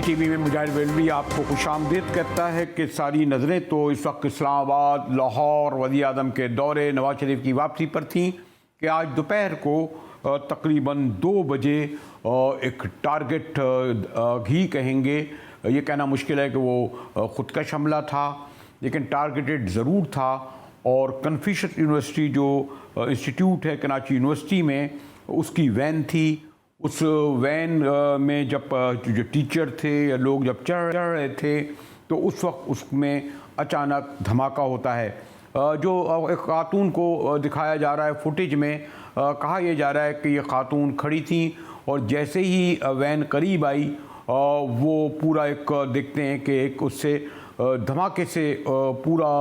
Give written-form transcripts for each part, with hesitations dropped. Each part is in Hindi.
टीवी में मुजाहिद वेलवी आपको खुशामदीद कहता है कि सारी नज़रें तो इस वक्त इस्लामाबाद, लाहौर, वज़ीर आज़म के दौरे, नवाज शरीफ की वापसी पर थीं कि आज दोपहर को तकरीबन 2 बजे एक टारगेट ही कहेंगे, ये कहना मुश्किल है कि वो ख़ुदकश हमला था, लेकिन टारगेटेड ज़रूर था। और कन्फ्यूशियस यूनिवर्सिटी जो इंस्टीट्यूट है कराची यूनिवर्सिटी में, उसकी वैन थी। उस वैन में जब जो टीचर थे या लोग जब चढ़ रहे थे तो उस वक्त उसमें अचानक धमाका होता है। जो एक खातून को दिखाया जा रहा है फुटेज में, कहा यह जा रहा है कि ये खातून खड़ी थी और जैसे ही वैन करीब आई वो पूरा एक देखते हैं कि एक उससे धमाके से पूरा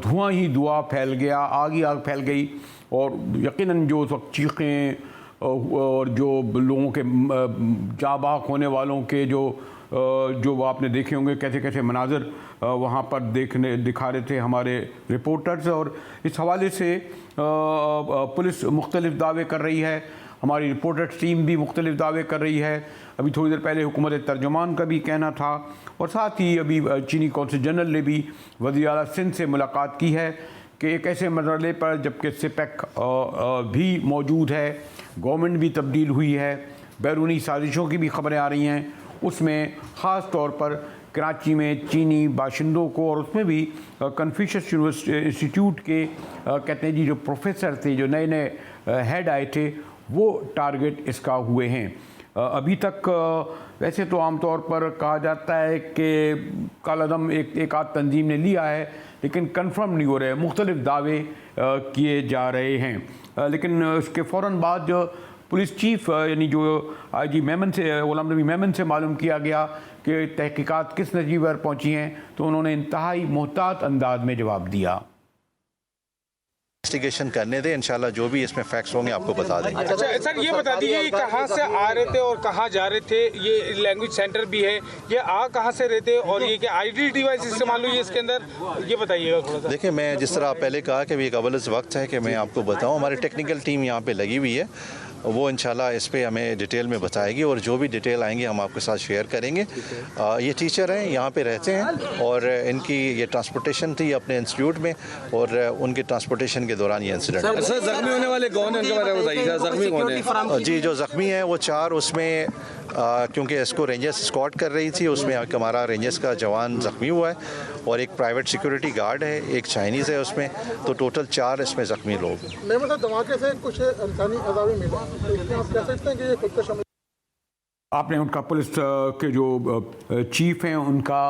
धुआं ही धुआं फैल गया, आग ही आग फैल गई। और यकीनन जो उस वक्त चीखें और जो लोगों के जाबाक होने वालों के जो आपने देखे होंगे कैसे कैसे मनाज़र वहाँ पर दिखा रहे थे हमारे रिपोर्टर्स। और इस हवाले से पुलिस मुख्तलिफ़ दावे कर रही है, हमारी रिपोर्टर्स टीम भी मुख्तलिफ़ दावे कर रही है। अभी थोड़ी देर पहले हुकूमत तर्जुमान का भी कहना था और साथ ही अभी चीनी कौंसल जनरल ने भी वज़ीर आला सिंध से मुलाकात की है कि एक ऐसे मरहले पर जबकि सिपेक भी मौजूद है, गवर्नमेंट भी तब्दील हुई है, बैरूनी साजिशों की भी खबरें आ रही हैं, उसमें ख़ास तौर पर कराची में चीनी बाशिंदों को और उसमें भी कन्फ्यूशियस यूनिवर्सिटी इंस्टीट्यूट के कहते हैं जी जो प्रोफेसर थे, जो नए नए हेड आए थे, वो टारगेट इसका हुए हैं। अभी तक वैसे तो आमतौर पर कहा जाता है कि कालादम एक आध तंजीम ने लिया है, लेकिन कंफर्म नहीं हो रहे, मुख्तलिफ दावे किए जा रहे हैं। लेकिन उसके फ़ौरन बाद जो पुलिस चीफ यानी जो IG मेमन से गुलाम नबी मेमन से मालूम किया गया कि तहकीकात किस नतीजे पर पहुँची हैं, तो उन्होंने इंतहाई मोहतात अंदाज में जवाब दिया। इन्वेस्टिगेशन करने दें, इंशाल्लाह जो भी इसमें फैक्ट्स होंगे आपको बता देंगे। अच्छा सर, ये बता दीजिए कहाँ से आ रहे थे और कहाँ जा रहे थे? ये लैंग्वेज सेंटर भी है, ये आ कहाँ से रहे थे और ये क्या ID डिवाइस इस्तेमाल हुई है इसके अंदर, ये बताइएगा थोड़ा सा। देखिए, मैं जिस तरह पहले कहा कि एक अव्वल वक्त है कि मैं आपको बताऊँ, हमारी टेक्निकल टीम यहाँ पे लगी हुई है, वो इंशाल्लाह इस पे हमें डिटेल में बताएगी और जो भी डिटेल आएंगे हम आपके साथ शेयर करेंगे। ये टीचर हैं, यहाँ पे रहते हैं और इनकी ये ट्रांसपोर्टेशन थी अपने इंस्टीट्यूट में और उनके ट्रांसपोर्टेशन के दौरान ये इंसिडेंट। सर, जख्मी होने वाले कौन है, उनके बारे में बताइएगा। जख्मी कौन है? जी, जो जख्मी हैं वो 4, उसमें क्योंकि इसको रेंजर्स स्कॉट कर रही थी, उसमें हमारा रेंजर्स का जवान जख्मी हुआ है और एक प्राइवेट सिक्योरिटी गार्ड है, एक चाइनीज़ है उसमें, तो टोटल 4 इसमें जख्मी लोग हैं। धमाके से कुछ इंसानी अज़ाब मिला, तो आप कह सकते हैं कि ये खुदकश हमला। आपने उनका पुलिस के जो चीफ हैं उनका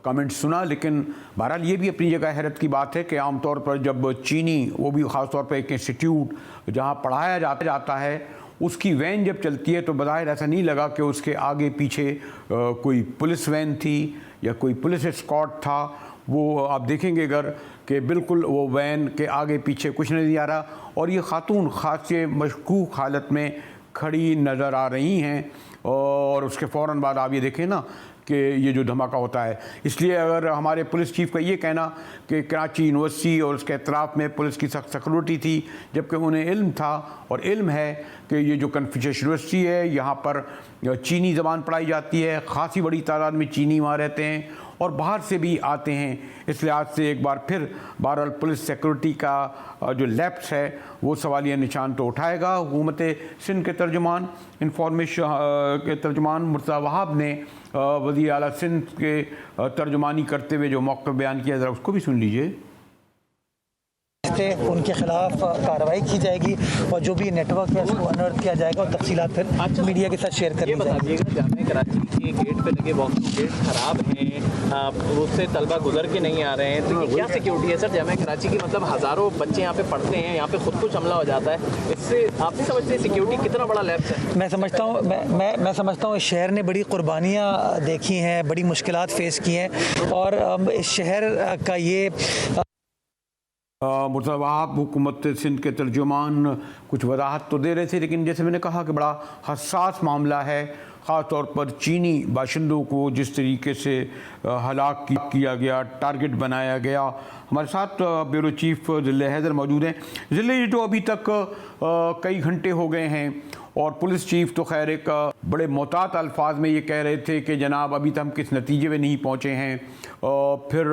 कमेंट सुना, लेकिन बहरहाल ये भी अपनी जगह हैरत की बात है कि आमतौर पर जब चीनी, वो भी ख़ास तौर पर एक इंस्टीट्यूट जहाँ पढ़ाया जाता है, उसकी वैन जब चलती है तो बज़ाहिर ऐसा नहीं लगा कि उसके आगे पीछे कोई पुलिस वैन थी या कोई पुलिस एस्कॉर्ट था। वो आप देखेंगे अगर कि बिल्कुल वो वैन के आगे पीछे कुछ नहीं आ रहा और ये खातून ख़ास मशकूक हालत में खड़ी नज़र आ रही हैं। और उसके फ़ौरन बाद आप ये देखें ना कि ये जो धमाका होता है, इसलिए अगर हमारे पुलिस चीफ का ये कहना कि कराची यूनिवर्सिटी और उसके अतराफ़ में पुलिस की सख्त सिक्योरिटी थी, जबकि उन्हें इल्म था और इल्म है कि ये जो कन्फ्यूशियस यूनिवर्सिटी है, यहाँ पर चीनी ज़बान पढ़ाई जाती है, ख़ासी बड़ी तादाद में चीनी वहाँ रहते हैं और बाहर से भी आते हैं। इस लिहाज से एक बार फिर बहरहाल पुलिस सिक्योरिटी का जो लैप्स है वो सवालिया निशान तो उठाएगा। हुकूमत सिंध के तर्जुमान इंफॉर्मेशन के तर्जुमान मुर्तज़ा वहाब ने वज़ीर आला सिंध के तर्जुमानी करते हुए जो मौक़िफ़ बयान किया, ज़रा उसको भी सुन लीजिए। उनके खिलाफ कार्रवाई की जाएगी और जो भी नेटवर्क है उसको अनर्थ किया जाएगा और तफसीलात फिर मीडिया के साथ शेयर कर जाएगी। जामिया कराची के गेट पे लगे वॉकिंग गेट खराब हैं, उससे तलबा गुजर के नहीं आ रहे हैं, तो ये क्या सिक्योरिटी है सर जामिया कराची की? मतलब हज़ारों बच्चे यहाँ पे पढ़ते हैं, यहाँ पे खुद कुछ हमला हो जाता है, इससे आप नहीं समझते सिक्योरिटी कितना बड़ा लैप्स है? मैं समझता हूँ इस शहर ने बड़ी कुर्बानियाँ देखी हैं, बड़ी मुश्किलात फेस की हैं और इस शहर का ये मुर्तज़ा वहाब हुकूमत सिंध के तर्जुमान कुछ वजाहत तो दे रहे थे, लेकिन जैसे मैंने कहा कि बड़ा हसास मामला है। ख़ास तौर पर चीनी बाशिंदों को जिस तरीके से हलाक किया गया, टारगेट बनाया गया। हमारे साथ ब्यूरो चीफ ज़िले हैदर मौजूद हैं। ज़िले जो अभी तक कई घंटे हो गए हैं और पुलिस चीफ तो खैर एक बड़े मोहतात अल्फाज में ये कह रहे थे कि जनाब अभी तक हम किस नतीजे में नहीं पहुँचे हैं। फिर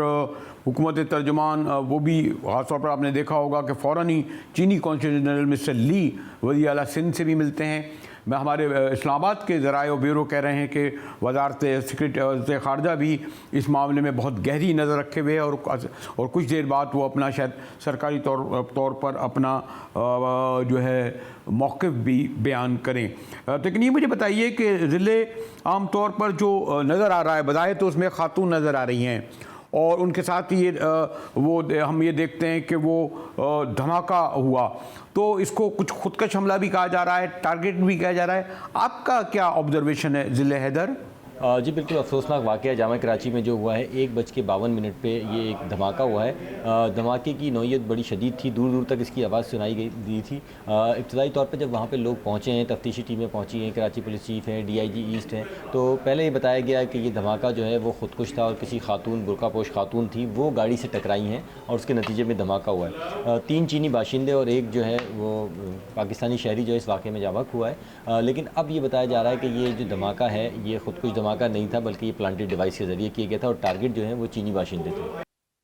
हुकूमत तर्जुमान वो भी ख़ासतौर पर आपने देखा होगा कि फ़ौरन ही चीनी कौंसल जनरल मिस्टर ली वज़ीर आला सिंध से भी मिलते हैं। मैं हमारे इस्लामाबाद के ज़राए ब्यूरो कह रहे हैं कि वज़ारत सेक्रेटरी ख़ारजा भी इस मामले में बहुत गहरी नज़र रखे हुए और कुछ देर बाद वो अपना शायद सरकारी तौर पर अपना जो है मौक़िफ़ भी बयान करें। लेकिन ये मुझे बताइए कि ज़िले आम तौर पर जो नज़र आ रहा है, बजाय तो उसमें खातून नज़र आ रही हैं और उनके साथ ये हम ये देखते हैं कि वो धमाका हुआ, तो इसको कुछ खुदकश हमला भी कहा जा रहा है, टारगेट भी कहा जा रहा है। आपका क्या ऑब्जर्वेशन है ज़िले हैदर? जी बिल्कुल अफसोसनाक वाक़या जामा कराची में जो हुआ है। 1:52 पे ये एक धमाका हुआ है। धमाके की नौइयत बड़ी शदीद थी, दूर दूर तक इसकी आवाज़ सुनाई दी थी। इब्तदाई तौर पे जब वहाँ पे लोग पहुँचे हैं, तफ्तीशी टीमें पहुँची हैं, कराची पुलिस चीफ हैं, DIG ईस्ट हैं, तो पहले ये बताया गया कि ये धमाका जो है वो खुदकुश था और किसी खातून, बुर्कापोश खातून थी, वो गाड़ी से टकराई हैं और उसके नतीजे में धमाका हुआ है। 3 चीनी बाशिंदे और एक जो है वो पाकिस्तानी शहरी जो इस वाक़े में जावक हुआ है। लेकिन अब ये बताया जा रहा है कि ये जो धमाका है ये खुदकुश धमाका नहीं था, बल्कि ये प्लांटेड डिवाइस के जरिए किया गया था और टारगेट जो है वो चीनी बाशिंदे थे।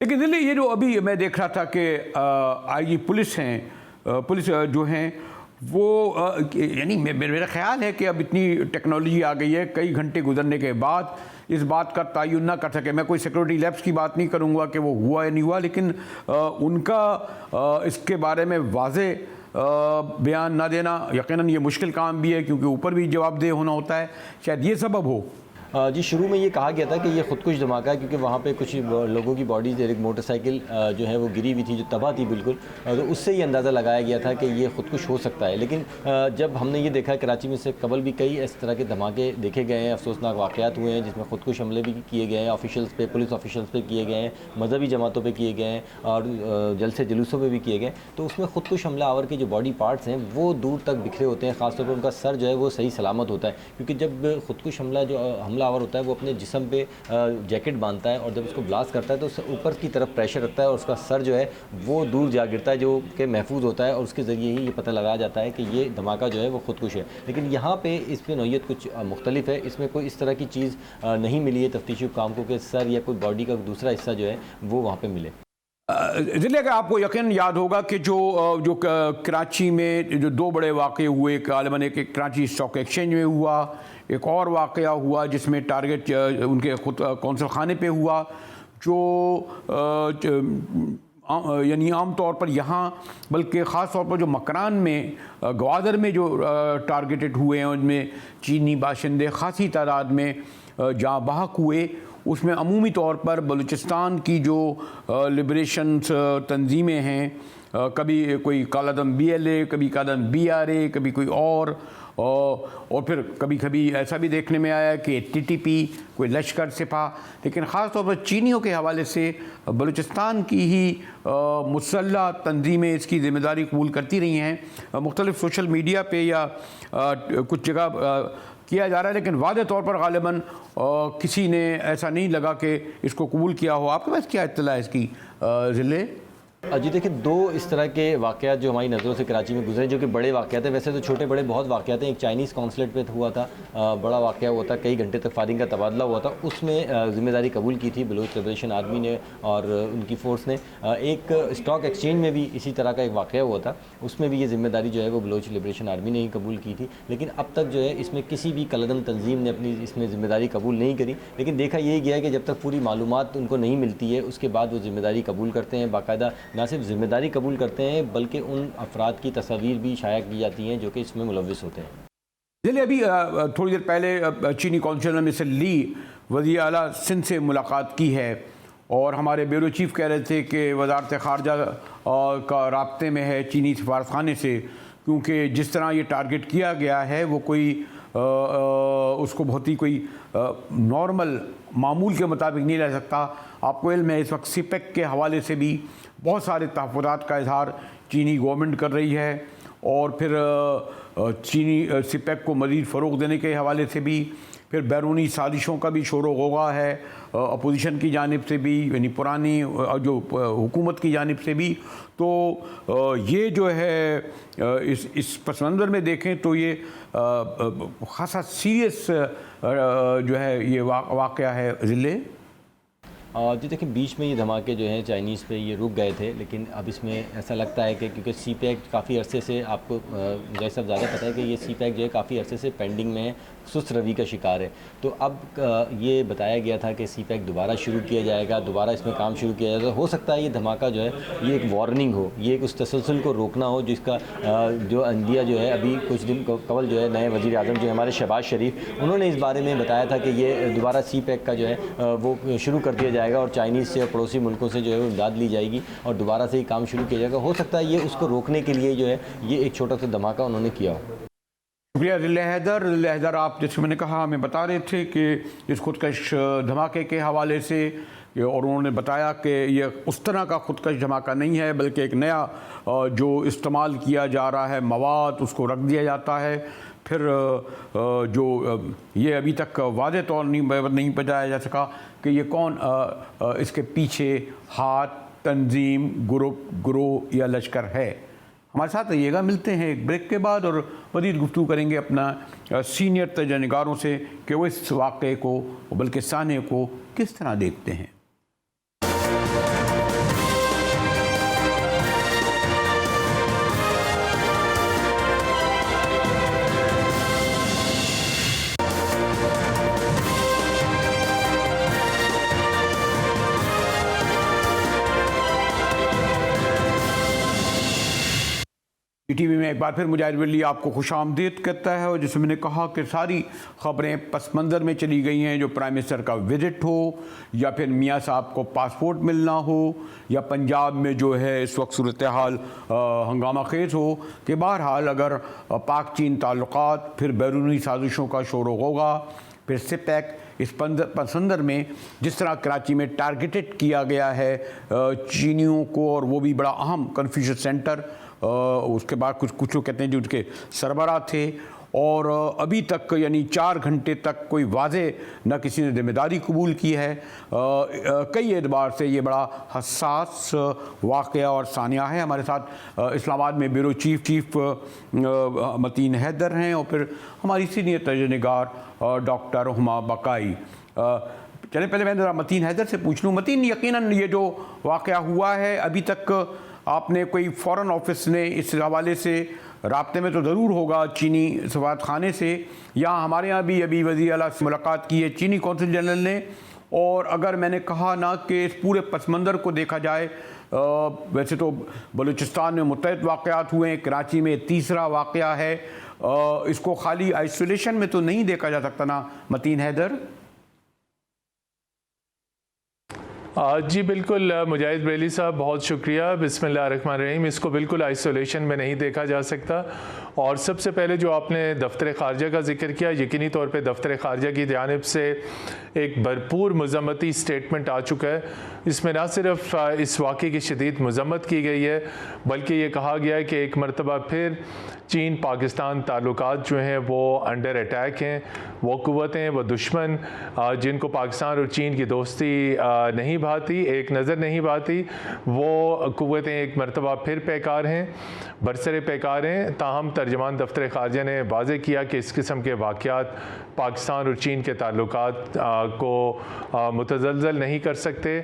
लेकिन दिल्ली ये जो अभी मैं देख रहा था कि IG पुलिस हैं, पुलिस जो हैं वो यानी मेरा ख्याल है कि अब इतनी टेक्नोलॉजी आ गई है, कई घंटे गुजरने के बाद इस बात का तयन ना कर सके। मैं कोई सिक्योरिटी लैब्स की बात नहीं करूँगा कि वो हुआ या नहीं हुआ, लेकिन उनका इसके बारे में वाज़े बयान ना देना यकीनन ये मुश्किल काम भी है, क्योंकि ऊपर भी जवाबदेह होना होता है। शायद ये सबब हो। जी शुरू में ये कहा गया था कि ये खुदकुश धमाका है, क्योंकि वहाँ पे कुछ लोगों की बॉडीज़, एक मोटरसाइकिल जो है वो गिरी हुई थी जो तबाह थी बिल्कुल, तो उससे ही अंदाज़ा लगाया गया था कि ये खुदकुश हो सकता है। लेकिन जब हमने ये देखा कराची में से कबल भी कई इस तरह के धमाके देखे गए हैं, अफसोसनाक वाक़यात हुए हैं जिसमें खुदकुश हमले भी किए गए हैं, ऑफिशियल्स पे, पुलिस ऑफिशियल्स पे किए गए हैं, मजहबी जमातों पर किए गए हैं और जलसे जुलूसों पर भी किए गए। तो उसमें खुदकुश हमला आवर के जो बॉडी पार्ट्स हैं वो दूर तक बिखरे होते हैं, ख़ासतौर पर उनका सर जो है वो सही सलामत होता है, क्योंकि जब खुदकुश हमला आवर होता है वो अपने जिस्म पे जैकेट बांधता है और जब उसको ब्लास्ट करता है तो उससे ऊपर की तरफ प्रेशर रखता है और उसका सर जो है वो दूर जा गिरता है, जो कि महफूज होता है और उसके ज़रिए ही ये पता लगाया जाता है कि ये धमाका जो है वो खुदकुश है। लेकिन यहाँ पे इस पर नौइयत कुछ मुख्तलिफ है, इसमें कोई इस तरह की चीज़ नहीं मिली है तफ्तीशी काम को कि सर या कोई बॉडी का दूसरा हिस्सा जो है वो वहाँ पर मिले। ज़िले का आपको यकीन याद होगा कि जो कराची में जो 2 बड़े वाक़े हुए, गालिबन एक कराची स्टॉक एक्सचेंज में हुआ, एक और वाक़या हुआ जिसमें टारगेट उनके खुद कौंसल खाने पे हुआ, जो यानी आम तौर पर यहाँ बल्कि ख़ास तौर पर जो मकरान में गवादर में जो टारगेटेड हुए हैं उनमें चीनी बाशिंदे ख़ासी तादाद में जाँ बहक हुए। उसमें अमूमी तौर पर बलूचिस्तान की जो लिबरेशन तंजीमें हैं, कभी कोई कालादम BLA, कभी कालादम BRA, कभी कोई और फिर कभी कभी ऐसा भी देखने में आया कि TTP, कोई लश्कर सिपा। लेकिन ख़ास तौर पर चीनियों के हवाले से बलूचिस्तान की ही मुसल्लह तंजीमें इसकी ज़िम्मेदारी कबूल करती रही हैं। मुख्तलिफ़ सोशल मीडिया पे या कुछ जगह किया जा रहा है, लेकिन वादे तौर पर गालिबन किसी ने ऐसा नहीं लगा कि इसको कबूल किया हो। आपके पास क्या इत्तला है इसकी ज़िले? जी देखिए, 2 इस तरह के वाक़यात जो हमारी नज़रों से कराची में गुजरे जो कि बड़े वाक़यात हैं। वैसे तो छोटे बड़े बहुत वाक़यात हैं। एक चाइनीज़ कॉन्सुलेट पे हुआ था, बड़ा वाक़या हुआ था, कई घंटे तक फायरिंग का तबादला हुआ था, उसमें ज़िम्मेदारी कबूल की थी बलूच लिबरेशन आर्मी ने और उनकी फ़ोर्स ने। एक स्टॉक एक्सचेंज में भी इसी तरह का एक वाक़या हुआ था, उसमें भी ये ज़िम्मेदारी जो है वो बलूच लिबरेशन आर्मी ने ही कबूल की थी। लेकिन अब तक जो है इसमें किसी भी कलदम तंजीम ने अपनी इसमें ज़िम्मेदारी कबूल नहीं करी। लेकिन देखा यही गया है कि जब तक पूरी मालूमात उनको नहीं मिलती है उसके बाद वो ज़िम्मेदारी कबूल करते हैं। बाकायदा ना सिर्फ ज़िम्मेदारी कबूल करते हैं बल्कि उन अफराद की तस्वीर भी शाया की जाती हैं जो कि इसमें मुलव्विस होते हैं। चलिए, अभी थोड़ी देर पहले चीनी कौंसल मिस्टर ली वज़ीर आला सिंध से मुलाकात की है और हमारे ब्यूरो चीफ कह रहे थे कि वज़ारत ख़ारजा का राब्ते में है चीनी सफारतखाने से, क्योंकि जिस तरह ये टारगेट किया गया है वो कोई उसको बहुत ही कोई नॉर्मल मामूल के मुताबिक नहीं रह सकता। आपको इल्म है इस वक्त सिपेक के हवाले से भी बहुत सारे तहफ़्फ़ुज़ात का इज़हार चीनी गवर्नमेंट कर रही है और फिर चीनी सिपेक को मज़ीद फ़रोग़ देने के हवाले से भी, फिर बैरूनी साजिशों का भी शोर होगा है अपोजिशन की जानिब से भी, यानी पुरानी जो हुकूमत की जानिब से भी। तो ये जो है इस पस मंज़र में देखें तो ये ख़ासा सीरियस जो है ये वाक़या है ज़िले। जी देखिए, बीच में ये धमाके जो हैं चाइनीज़ पे ये रुक गए थे, लेकिन अब इसमें ऐसा लगता है कि क्योंकि सी पैक काफ़ी अरसे से, आपको जैसा ज़्यादा पता है कि ये सी पैक जो है काफ़ी अरसे से पेंडिंग में है, सुस्त रवि का शिकार है। तो अब ये बताया गया था कि सी पैक दोबारा शुरू किया जाएगा, दोबारा इसमें काम शुरू किया जाएगा। हो सकता है ये धमाका जो है ये एक वार्निंग हो, ये एक उस तसलसल को रोकना हो जिसका जो इंडिया जो है अभी कुछ दिन कबल जो है नए वज़ीर आज़म जो हमारे शहबाज शरीफ, उन्होंने इस बारे में बताया था कि ये दोबारा सी पैक का जो है वो शुरू कर दिया जाएगा और चाइनीज़ से और पड़ोसी मुल्कों से जो है वो इमदाद ली जाएगी और दोबारा से ही काम शुरू किया जाएगा। हो सकता है ये उसको रोकने के लिए जो है ये एक छोटा सा धमाका उन्होंने किया हो। शुक्रिया हैदर, आप जैसे मैंने कहा हमें बता रहे थे कि इस खुदकश धमाके के हवाले से, और उन्होंने बताया कि ये उस तरह का खुदकश धमाका नहीं है बल्कि एक नया जो इस्तेमाल किया जा रहा है मवाद उसको रख दिया जाता है। फिर जो ये अभी तक वाज़े तौर नहीं बताया जा सका कि ये कौन इसके पीछे हाथ, तंजीम, ग्रुप या लश्कर है। हमारे साथ रहिएगा, मिलते हैं एक ब्रेक के बाद और मज़ीद गुफ्तगू करेंगे अपना सीनियर तजनिगारों से कि वो इस वाक़े को बल्कि साने को किस तरह देखते हैं। टीवी में एक बार फिर मुजाहिद वली आपको खुशामदीद करता है। और जिसमें मैंने कहा कि सारी ख़बरें पस मंज़र में चली गई हैं, जो प्राइम मिनिस्टर का विज़िट हो या फिर मियाँ साहब को पासपोर्ट मिलना हो या पंजाब में जो है इस वक्त सूरत हाल हंगामा खेज़ हो, कि बहरहाल अगर पाक चीन ताल्लुकात, फिर बैरूनी साजिशों का शोर होगा, फिर सिपैक इस पसंदर में जिस तरह कराची में टारगेटेड किया गया है चीनियों को, और वो भी बड़ा अहम कन्फ्यूजन सेंटर, उसके बाद कुछ लोग कहते हैं जो उसके सरबराह थे, और अभी तक यानी 4 घंटे तक कोई वाज़े न किसी ने जिम्मेदारी कबूल की है। कई एतबार से ये बड़ा हसास वाक़या और सानिया है। हमारे साथ इस्लामाबाद में ब्यूरो चीफ मतीन हैदर हैं और फिर हमारी सीनियर तजनिगार डॉक्टर हुमा बकाई। चले पहले मैं ज़रा मतीन हैदर से पूछ लूँ। मतीन, यकीनन ये जो वाक़या हुआ है, अभी तक आपने कोई फ़ॉरेन ऑफिस ने इस हवाले से राब्ते में तो ज़रूर होगा चीनी सफारत खाने से, या हमारे यहाँ भी अभी वज़ीर आला से मुलाकात की है चीनी कौंसिल जनरल ने। और अगर मैंने कहा ना कि इस पूरे पस मंज़र को देखा जाए, वैसे तो बलूचिस्तान में मुतअद्दिद वाक़यात हुए हैं, कराची में तीसरा वाक़या है, इसको खाली आइसोलेशन में तो नहीं देखा जा सकता ना मतीन हैदर? जी बिल्कुल मुजाहिद बेली साहब, बहुत शुक्रिया। बिस्मिल्लाहिर्रहमानिर्रहीम। इसको बिल्कुल आइसोलेशन में नहीं देखा जा सकता। और सबसे पहले जो आपने दफ्तर ख़ारजा का जिक्र किया, यकीनी तौर पे दफ्तर ख़ारजा की जानिब से एक भरपूर मज़म्मती स्टेटमेंट आ चुका है। इसमें ना सिर्फ इस वाक़े की शदीद मज़म्मत की गई है, बल्कि ये कहा गया है कि एक मरतबा फिर चीन पाकिस्तान ताल्लुकात जो हैं वो अंडर अटैक हैं। वो क़ुव्वतें, वो दुश्मन जिनको पाकिस्तान और चीन की दोस्ती नहीं भाती, एक नज़र नहीं भाती, वो क़ुव्वतें एक मरतबा फिर पैकार हैं, बरसरे पैकार हैं। ताहम तर्जमान दफ्तर ख़ारजा ने वाज़े किया कि इस किस्म के वाक़यात पाकिस्तान और चीन के ताल्लुकात को मुतज़लज़ल नहीं कर सकते।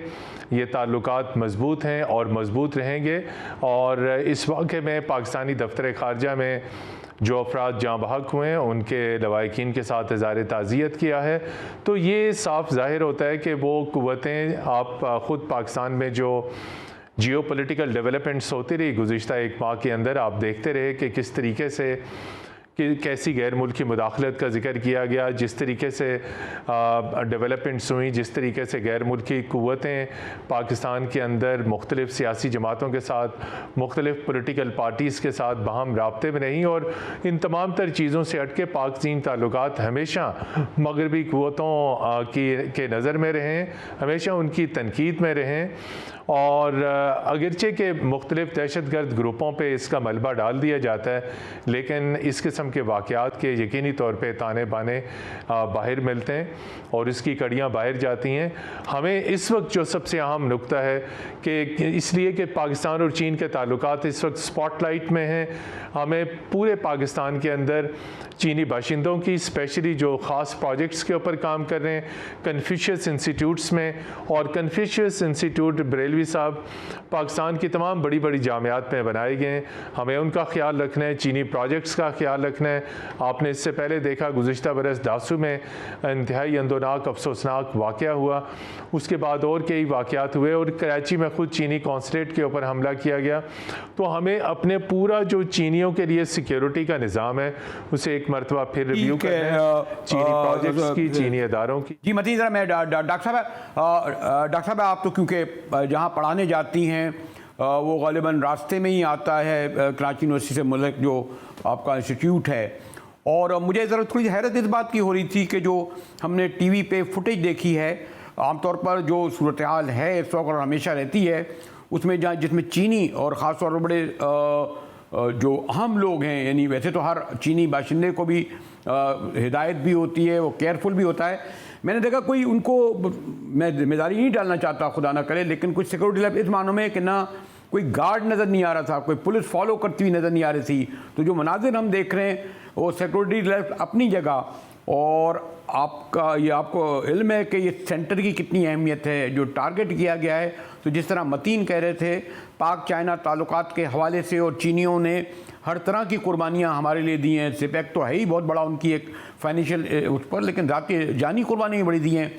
ये ताल्लुकात मज़बूत हैं और मज़बूत रहेंगे। और इस वाक़े में पाकिस्तानी दफ्तर ख़ारजा में जो अफराद जाँ बहक हुए हैं उनके लवाहिकीन के साथ इज़हार ताज़ियत किया है। तो ये साफ ज़ाहिर होता है कि वो क़ुव्वतें, आप ख़ुद पाकिस्तान में जो जियो पोलिटिकल डेवलपमेंट्स होती रही गुज़िश्ता 1 माह के अंदर, आप देखते रहे कि किस तरीके से कैसी गैर मुल्की मुदाखलत का जिक्र किया गया, जिस तरीके से डेवलपमेंट्स हुई, जिस तरीके से गैर मुल्की क़ुव्वतें पाकिस्तान के अंदर मुख्तलिफ़ सियासी जमातों के साथ, मुख्तलिफ़ पोलिटिकल पार्टीज़ के साथ बाहम राब्ते में रहीं। और इन तमाम तर चीज़ों से हट के पाक चीन ताल्लुकात हमेशा मगरबी क़ुव्वतों के नज़र में रहें, हमेशा उनकी तनकीद में रहें। और अगरचे के मुख्तलिफ़ दहशत गर्द ग्रुपों पर इसका मलबा डाल दिया जाता है, लेकिन इस किस्म किस्म के वाक़यात के यकीनी तौर पे ताने बाने बाहर मिलते हैं और इसकी कड़ियाँ बाहर जाती हैं। हमें इस वक्त जो सबसे अहम नुक्ता है कि इसलिए कि पाकिस्तान और चीन के ताल्लुकात इस वक्त स्पॉटलाइट में हैं, हमें पूरे पाकिस्तान के अंदर चीनी बाशिंदों की स्पेशली जो ख़ास प्रोजेक्ट्स के ऊपर काम कर रहे हैं कन्फ्यूशियस इंस्टीट्यूट्स में, और कन्फ्यूशियस इंस्टीट्यूट बरेलवी साहब पाकिस्तान की तमाम बड़ी बड़ी जामियात में बनाए गए हैं, हमें उनका ख्याल रखना है, चीनी प्रोजेक्ट्स का ख्याल रखना है। आपने इससे पहले देखा गुज़िश्ता बरस दासू में इंतहाई अंदोनाक अफसोसनाक वाक़या हुआ, उसके बाद और कई वाक़यात हुए और कराची में ख़ुद चीनी कॉन्सुलेट के ऊपर हमला किया गया। तो हमें अपने पूरा जो चीनियों के लिए सिक्योरिटी का निज़ाम है उसे एक मरतबा फिर रिव्यू करना है, चीनी प्रोजेक्ट्स की, चीनी इदारों की। जी मतीन, ज़रा मैं डॉक्टर साहब आप तो क्योंकि जहाँ पढ़ाने जाती हैं वो गालिबन रास्ते में ही आता है कराची यूनिवर्सिटी से मुल्क जो आपका इंस्टीट्यूट है, और मुझे ज़रा थोड़ी हैरत इस बात की हो रही थी कि जो हमने टीवी पे फुटेज देखी है, आमतौर पर जो सूरत हाल है इस वक्त और हमेशा रहती है उसमें जहाँ जिसमें चीनी और ख़ास तौर पर बड़े जो अहम लोग हैं, यानी वैसे तो हर चीनी बाशिंदे को भी हिदायत भी होती है, वो केयरफुल भी होता है। मैंने देखा कोई उनको, मैं जिम्मेदारी नहीं डालना चाहता खुदा ना करे, लेकिन कुछ सिक्योरिटी लैब इस मानों में कि ना कोई गार्ड नज़र नहीं आ रहा था, कोई पुलिस फॉलो करती हुई नज़र नहीं आ रही थी। तो जो मनाजिर हम देख रहे हैं वो सिक्योरिटी लैब अपनी जगह, और आपका ये आपको इल्म है कि ये सेंटर की कितनी अहमियत है जो टारगेट किया गया है। तो जिस तरह मतीन कह रहे थे पाक चाइना ताल्लुकात के हवाले से, और चीनियों ने हर तरह की कुर्बानियाँ हमारे लिए दी हैं, सिपेक तो है ही बहुत बड़ा उनकी एक फाइनेंशियल उस पर, लेकिन ज़ाती जानी कुर्बानियाँ बड़ी दी हैं।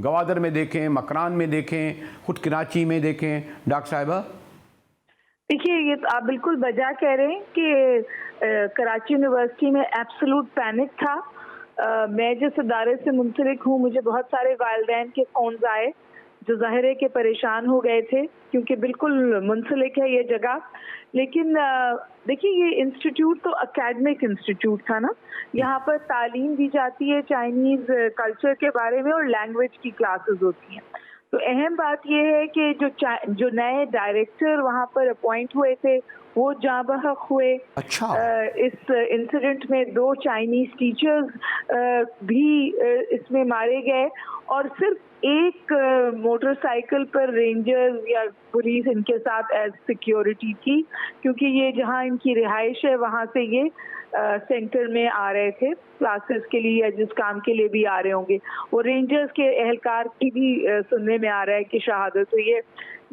गवादर में देखें, मकरान में देखें, खुद कराची में देखें। डॉक्टर साहिबा देखिए, ये तो आप बिल्कुल बजा कह रहे हैं कि कराची यूनिवर्सिटी में एब्सोलूट पैनिक था। मैं जिस इदारे से मुंसलिक हूँ, मुझे बहुत सारे वालिदैन के फ़ोन्स आए जो ज़ाहिर है कि परेशान हो गए थे, क्योंकि बिल्कुल मुंसलिक है ये जगह। लेकिन देखिए, ये इंस्टीट्यूट तो एकेडमिक इंस्टीट्यूट था ना, यहाँ पर तालीम दी जाती है चाइनीज़ कल्चर के बारे में और लैंग्वेज की क्लासेस होती हैं। तो अहम बात यह है कि जो नए डायरेक्टर वहाँ पर अपॉइंट हुए थे वो जाँ बहक हुए। अच्छा। इस इंसिडेंट में 2 चाइनीज टीचर्स भी इसमें मारे गए, और सिर्फ एक मोटरसाइकिल पर रेंजर्स या पुलिस इनके साथ एज सिक्योरिटी थी, क्योंकि ये जहाँ इनकी रिहाइश है वहाँ से ये सेंटर में आ रहे थे क्लासेस के लिए या जिस काम के लिए भी आ रहे होंगे। वो रेंजर्स के एहलकार की भी सुनने में आ रहा है कि शहादत हुई है।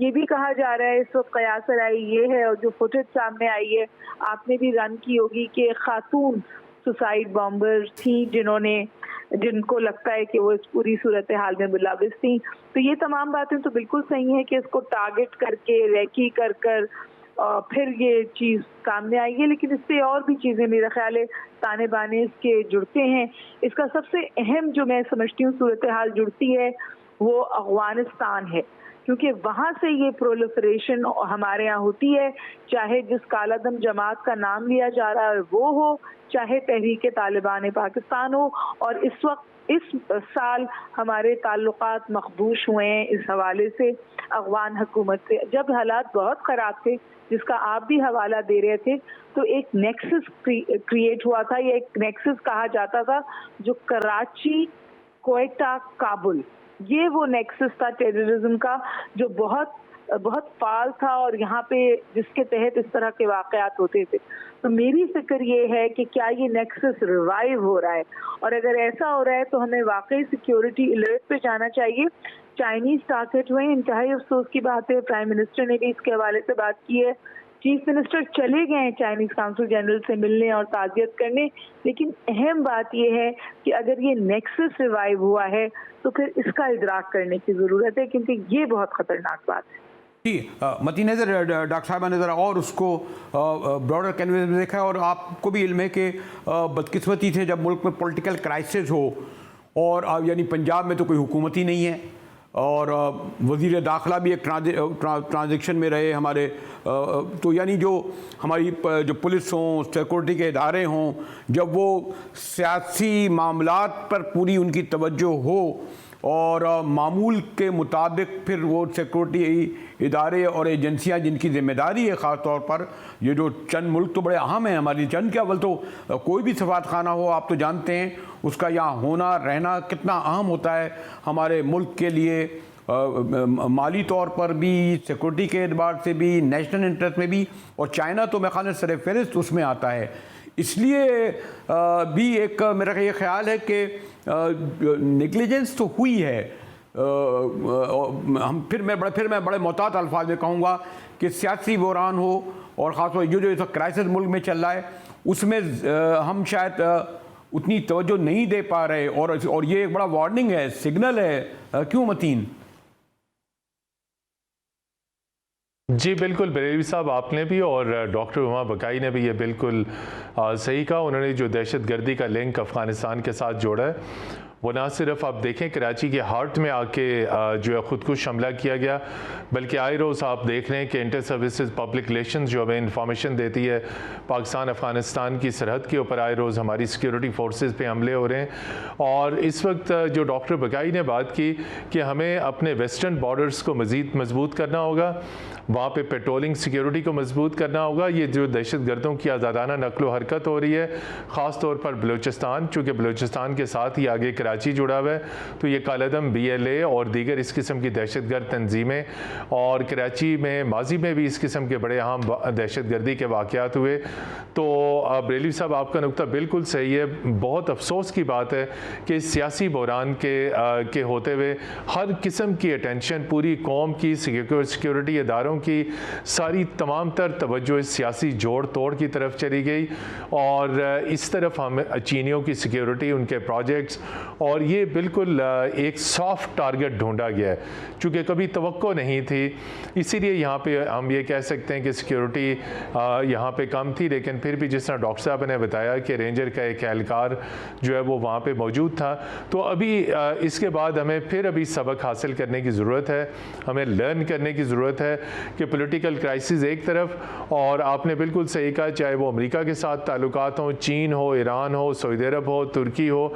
ये भी कहा जा रहा है, इस वक्त कयास राई ये है, और जो फुटेज सामने आई है आपने भी रन की होगी, कि खातून सुसाइड बॉम्बर थी जिनको लगता है कि वो इस पूरी सूरत हाल में मुलविस थी। तो ये तमाम बातें तो बिल्कुल सही है कि इसको टारगेट करके रेकी कर फिर ये चीज़ सामने आई है, लेकिन इससे और भी चीज़ें मेरा ख्याल है ताने बाने इसके जुड़ते हैं। इसका सबसे अहम जो मैं समझती हूँ सूरत हाल जुड़ती है वो अफगानिस्तान है, क्योंकि वहाँ से ये प्रोलिफरेशन हमारे यहाँ होती है, चाहे जिस कालादम जमात का नाम लिया जा रहा है वो हो, चाहे तहरीक तालिबान पाकिस्तान हो। और इस वक्त इस साल हमारे ताल्लुकात मखदूश हुए हैं इस हवाले से अफगान हुकूमत से। जब हालात बहुत ख़राब थे, जिसका आप भी हवाला दे रहे थे, तो एक नेक्सस क्रिएट हुआ था, या एक नेक्सस कहा जाता था जो कराची, क्वेटा, काबुल, ये वो नेक्सस था टेररिज्म का जो बहुत फाल था, और यहाँ पे जिसके तहत इस तरह के वाक़यात होते थे। तो मेरी फिक्र ये है कि क्या ये नेक्सस रिवाइव हो रहा है, और अगर ऐसा हो रहा है तो हमें वाकई सिक्योरिटी अलर्ट पे जाना चाहिए। चाइनीज टारगेट हुए, इंतहाई अफसोस की बात है, प्राइम मिनिस्टर ने भी इसके हवाले से बात की है। चीफ मिनिस्टर चले गए हैं चाइनीज काउंसिल जनरल से मिलने और ताज़ियत करने, लेकिन अहम बात यह है कि अगर ये नेक्सस रिवाइव हुआ है तो फिर इसका इदराक करने की ज़रूरत है, क्योंकि ये बहुत ख़तरनाक बात है। जी मतीन नज़र, डॉक्टर साहबा ने ज़रा और उसको ब्रॉडर कैनवस में देखा है, और आपको भी इल्म है कि बदकिस्मती थे जब मुल्क में पॉलिटिकल क्राइसिस हो, और यानी पंजाब में तो कोई हुकूमत ही नहीं है, और वज़ीर दाखिला भी एक ट्रांजेक्शन में रहे हमारे, तो यानी जो हमारी जो पुलिस हों, सिक्योरिटी के इदारे हों, जब वो सियासी मामलात पर पूरी उनकी तवज्जो हो और मामूल के मुताबिक फिर वो सिक्योरिटी इदारे और एजेंसियां जिनकी जिम्मेदारी है, ख़ास तौर पर ये जो चंद मुल्क तो बड़े अहम हैं हमारी, चंद क्या अव्वल तो कोई भी सफारतखाना हो आप तो जानते हैं उसका यहाँ होना रहना कितना अहम होता है हमारे मुल्क के लिए, माली तौर पर भी, सिक्योरिटी के एतबार से भी, नेशनल इंटरेस्ट में भी। और चाइना तो मैं ख़ास सर फहरिस्त उसमें आता है। इसलिए भी एक मेरा ये ख्याल है कि नेग्लिजेंस तो हुई है। फिर मैं बड़े मोहतात अल्फाज में कहूँगा कि सियासी बहरान हो और ख़ासतौर जो इस क्राइसिस मुल्क में चल रहा है उसमें हम शायद उतनी तवज्जो नहीं दे पा रहे, और ये एक बड़ा वार्निंग है, सिग्नल है। क्यों मतीन? जी बिल्कुल बरेलवी साहब, आपने भी और डॉक्टर हुमा बकाई ने भी ये बिल्कुल सही कहा। उन्होंने जो दहशतगर्दी का लिंक अफ़गानिस्तान के साथ जोड़ा है वो ना सिर्फ आप देखें कराची के हार्ट में आके जो है ख़ुदकुश हमला किया गया, बल्कि आए रोज़ आप देख रहे हैं कि इंटर सर्विसेज पब्लिक रिलेशंस जो हमें इंफॉर्मेशन देती है पाकिस्तान अफ़गानिस्तान की सरहद के ऊपर आए रोज़ हमारी सिक्योरिटी फोर्सेस पे हमले हो रहे हैं। और इस वक्त जो डॉक्टर बकाई ने बात की कि हमें अपने वेस्टर्न बॉर्डर्स को मज़ीद मजबूत करना होगा, वहाँ पे पेट्रोलिंग सिक्योरिटी को मजबूत करना होगा। ये जो दहशतगर्दों की आज़ादाना नकलो हरकत हो रही है ख़ास तौर पर बलूचिस्तान, चूँकि बलूचिस्तान के साथ ही आगे कराची जुड़ा हुआ है, तो ये कालदम BLA और दीगर इस किस्म की दहशतगर्द तंजीमें, और कराची में माजी में भी इस किस्म के बड़े अहम दहशतगर्दी के वाक़यात हुए। तो बरेलवी साहब आपका नुक्ता बिल्कुल सही है। बहुत अफसोस की बात है कि सियासी बहरान के होते हुए हर किस्म की अटेंशन पूरी कौम की सिक्योरिटी इदारों की सारी तमाम तर तवज्जो इस सियासी जोड़ तोड़ की तरफ चली गई, और इस तरफ हम चीनियों की सिक्योरिटी, उनके प्रोजेक्ट्स, और ये बिल्कुल एक सॉफ्ट टारगेट ढूंढा गया है चूँकि कभी तवक्को नहीं थी। इसीलिए यहाँ पे हम ये कह सकते हैं कि सिक्योरिटी यहाँ पे कम थी, लेकिन फिर भी जिस तरह डॉक्टर साहब ने बताया कि रेंजर का एक एहलकार जो है वो वहाँ पे मौजूद था। तो अभी इसके बाद हमें फिर अभी सबक हासिल करने की ज़रूरत है, हमें लर्न करने की ज़रूरत है कि पॉलिटिकल क्राइसिस एक तरफ, और आपने बिल्कुल सही कहा, चाहे वो अमेरिका के साथ ताल्लुकात हों, चीन हो, ईरान हो, सऊदी अरब हो, तुर्की हो,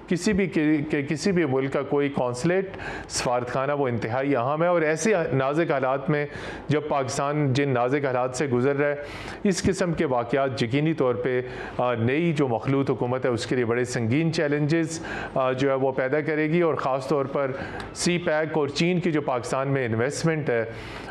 किसी भी मुल्क का कोई कौंसलेट सफारतखाना वो इंतहाई अहम है। और ऐसे नाजुक हालात में जब पाकिस्तान जिन नाजुक हालात से गुजर रहा है, इस किस्म के वाक़यात यकीनी तौर पर नई जो मखलूत हुकूमत है उसके लिए बड़े संगीन चैलेंजेस जो है वो पैदा करेगी। और ख़ास तौर पर CPEC और चीन की जो पाकिस्तान में इन्वेस्टमेंट है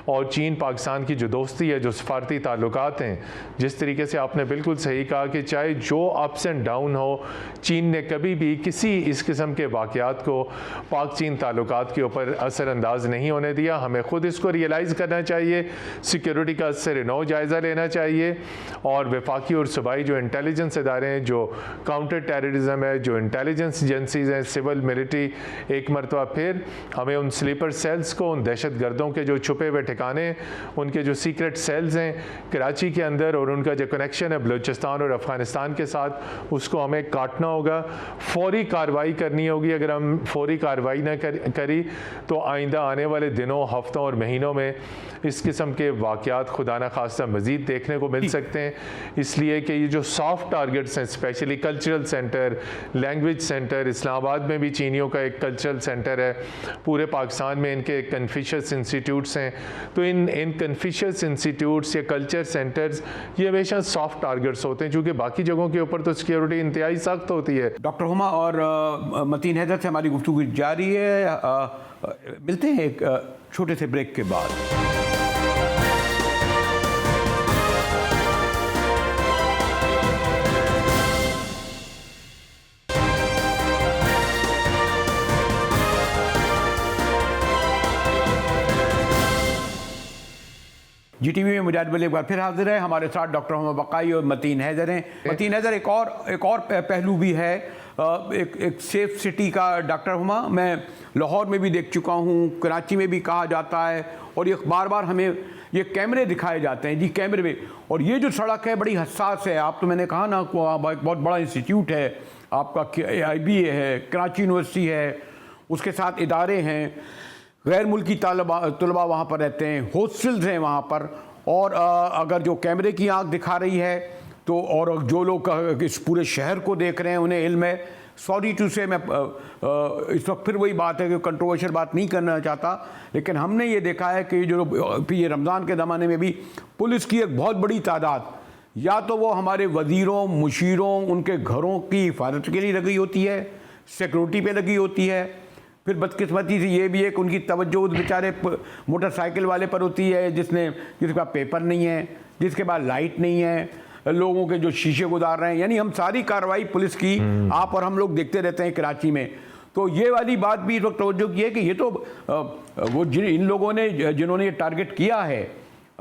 और चीन पाकिस्तान की जो दोस्ती है, जो सफारती ताल्लुकात हैं, जिस तरीके से आपने बिल्कुल सही कहा कि चाहे जो अप्स एंड डाउन हो, चीन ने कभी भी किसी इस किस्म के वाक़यात को पाक चीन ताल्लुकात के ऊपर असरअंदाज नहीं होने दिया। हमें ख़ुद इसको रियलाइज़ करना चाहिए, सिक्योरिटी का असर नौ जायज़ा लेना चाहिए, और वफाकी और सूबाई जो इंटेलिजेंस इदारे हैं, जो काउंटर टेररिज्म है, जो इंटेलिजेंस एजेंसीज़ हैं, सिविल मिलिट्री, एक मरतबा फिर हमें उन स्लीपर सेल्स को, उन दहशत गर्दों के जो छुपे हुए ठिकाने, उनके जो सीक्रेट सेल्स हैं कराची के अंदर और उनका जो कनेक्शन है बलूचिस्तान और अफ़गानिस्तान के साथ, उसको हमें काटना होगा, फौरी कार्रवाई करनी होगी। अगर हम फौरी कार्रवाई ना करी तो आइंदा आने वाले दिनों, हफ्तों और महीनों में इस किस्म के वाक़यात खुदा न खास्ता मज़ीद देखने को मिल सकते हैं। इसलिए कि ये जो सॉफ्ट टारगेट्स हैं, specially cultural centre, language centre, Islamabad में भी चीनियों का एक कल्चरल सेंटर है, पूरे पाकिस्तान में इनके कन्फ्यूशियस इंस्टीट्यूट्स हैं, तो इन कन्फ्यूशियस इंस्टीट्यूट्स या कल्चर सेंटर्स ये हमेशा सॉफ्ट टारगेट्स होते हैं, क्योंकि बाकी जगहों के ऊपर तो सिक्योरिटी इंतहाई सख्त होती है। डॉक्टर हुमा और मतीन हैदर से हमारी गुफ्तगू जारी है। मिलते हैं एक छोटे से ब्रेक के बाद। GTV में मुजाहिद वली एक बार फिर हाजिर है। हमारे साथ डॉक्टर हुमा बकाई और मतीन हैदर हैं। मतीन हैदर, एक और पहलू भी है, एक सेफ सिटी का। डॉक्टर हुमा, मैं लाहौर में भी देख चुका हूँ, कराची में भी कहा जाता है, और ये बार बार हमें ये कैमरे दिखाए जाते हैं जी, कैमरे में। और ये जो सड़क है बड़ी हसास है। आप तो मैंने कहा ना, एक बहुत बड़ा इंस्टीट्यूट है आपका, IBA है, कराची यूनिवर्सिटी है, उसके साथ इदारे हैं, गैर मुल्की तलबा वहाँ पर रहते हैं, हॉस्टल्स हैं वहाँ पर। और अगर जो कैमरे की आंख दिखा रही है तो, और जो लोग इस पूरे शहर को देख रहे हैं उन्हें इल्म है सॉरी टू से मैं इस वक्त फिर वही बात है कि कंट्रोवर्शियल बात नहीं करना चाहता, लेकिन हमने ये देखा है कि जो ये रमज़ान के ज़माने में भी पुलिस की एक बहुत बड़ी तादाद या तो वो हमारे वज़ीरों, मुशीरों, उनके घरों की हिफाजत के लिए लगी होती है, सिक्योरिटी पे लगी होती है। फिर बदकिस्मती से ये भी है कि उनकी तवज्जो उस बेचारे मोटरसाइकिल वाले पर होती है जिसके पास पेपर नहीं है, जिसके पास लाइट नहीं है, लोगों के जो शीशे गुजार रहे हैं। यानी हम सारी कार्रवाई पुलिस की आप और हम लोग देखते रहते हैं कराची में। तो ये वाली बात भी इस वक्त तवज्जो की है कि ये तो वो इन लोगों ने जिन्होंने ये टारगेट किया है,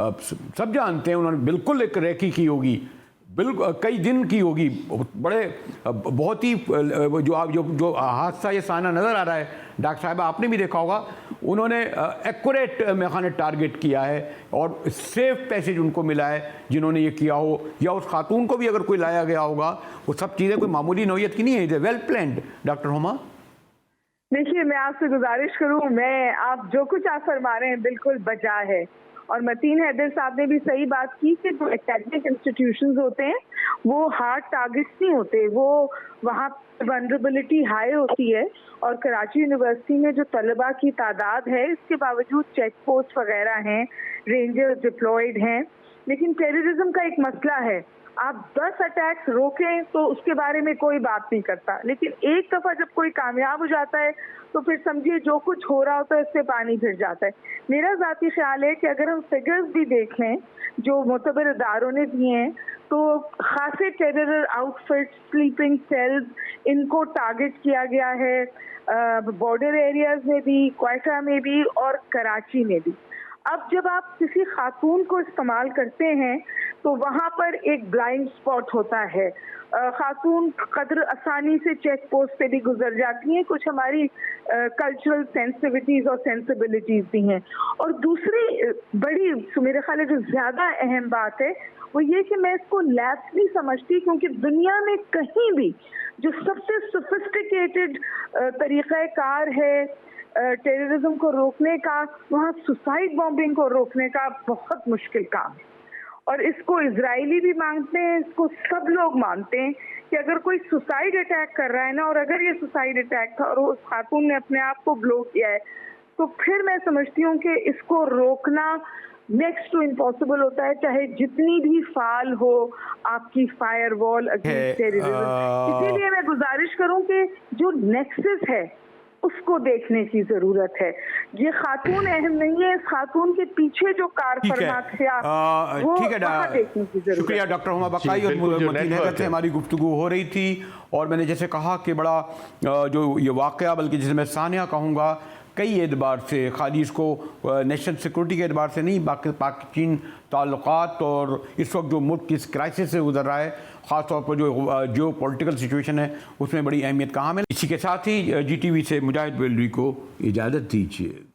सब जानते हैं उन्होंने बिल्कुल एक रेकी की होगी, बिल्कुल कई दिन की होगी, बड़े बहुत ही जो हादसा ये साना नज़र आ रहा है, डॉक्टर साहब आपने भी देखा होगा, उन्होंने एक्यूरेट मेखाने टारगेट किया है और सेफ पैसेज उनको मिला है जिन्होंने ये किया हो, या उस खातून को भी अगर कोई लाया गया होगा। वो सब चीज़ें कोई मामूली नौयत की नहीं है, is well planned. Doctor Huma, देखिए, मैं आपसे गुजारिश करूं, मैं आप जो कुछ आप फरमा रहे हैं बिल्कुल बजा है, और मतीन हैदर साहब ने भी सही बात की कि जो एकेडमिक इंस्टीट्यूशंस होते हैं वो हार्ड टारगेट्स नहीं होते, वो वहाँ वनरेबिलिटी हाई होती है। और कराची यूनिवर्सिटी में जो तलबा की तादाद है, इसके बावजूद चेक पोस्ट वगैरह हैं, रेंजर्स डिप्लॉयड हैं, लेकिन टेररिज्म का एक मसला है। आप 10 अटैक्स रोकें तो उसके बारे में कोई बात नहीं करता, लेकिन एक दफ़ा जब कोई कामयाब हो जाता है तो फिर समझिए जो कुछ हो रहा होता है इससे पानी फिर जाता है। मेरा ज़ाती ख्याल है कि अगर हम फिगर्स भी देख लें जो मोतबर इदारों ने दिए हैं, तो खासे टेरर आउटफिट, स्लीपिंग सेल्स, इनको टारगेट किया गया है बॉर्डर एरियाज में भी, क्वेटा में भी और कराची में भी। अब जब आप किसी खातून को इस्तेमाल करते हैं तो वहाँ पर एक ब्लाइंड स्पॉट होता है। खातून कदर आसानी से चेक पोस्ट से भी गुजर जाती हैं, कुछ हमारी कल्चरल सेंसिटिविटीज़ और सेंसिबिलिटीज़ भी हैं। और दूसरी बड़ी मेरे ख्याल है जो ज़्यादा अहम बात है वो ये कि मैं इसको लैप्स नहीं समझती, क्योंकि दुनिया में कहीं भी जो सबसे सोफिस्टिकेटेड तरीक़ाकार है टेररिज्म को रोकने का, वहाँ सुसाइड बॉम्बिंग को रोकने का बहुत मुश्किल काम है। और इसको इजरायली भी मानते हैं, इसको सब लोग मानते हैं कि अगर कोई सुसाइड अटैक कर रहा है ना, और अगर ये सुसाइड अटैक था और उस खातून ने अपने आप को ब्लो किया है, तो फिर मैं समझती हूँ कि इसको रोकना नेक्स्ट टू इम्पॉसिबल होता है, चाहे जितनी भी फाल हो आपकी फायर वॉल अगेंस्ट टेररिज्म। इसीलिए मैं गुजारिश करूँ कि जो नेक्सस है उसको देखने की जरूरत है। ये खातून अहम नहीं है, इस खातून के पीछे जो कार फरमा थे वो देखने की जरूरत। शुक्रिया डॉक्टर हुमा बकाई और मतीन हैदर से हमारी गुफ्तगू हो रही थी। और मैंने जैसे कहा कि बड़ा जो ये वाक़या, बल्कि जिसे मैं सानिया कहूँगा, कई एतबार से, खाली इसको नेशनल सिक्योरिटी के एतबार से नहीं, बाकी पाक चीन ताल्लुकात और इस वक्त जो मुल्क किस क्राइसिस से गुजर रहा है, ख़ास तौर पर जो पॉलिटिकल सिचुएशन है, उसमें बड़ी अहमियत का हामिल। इसी के साथ ही GTV से मुजाहिद बेलवी को इजाज़त दीजिए।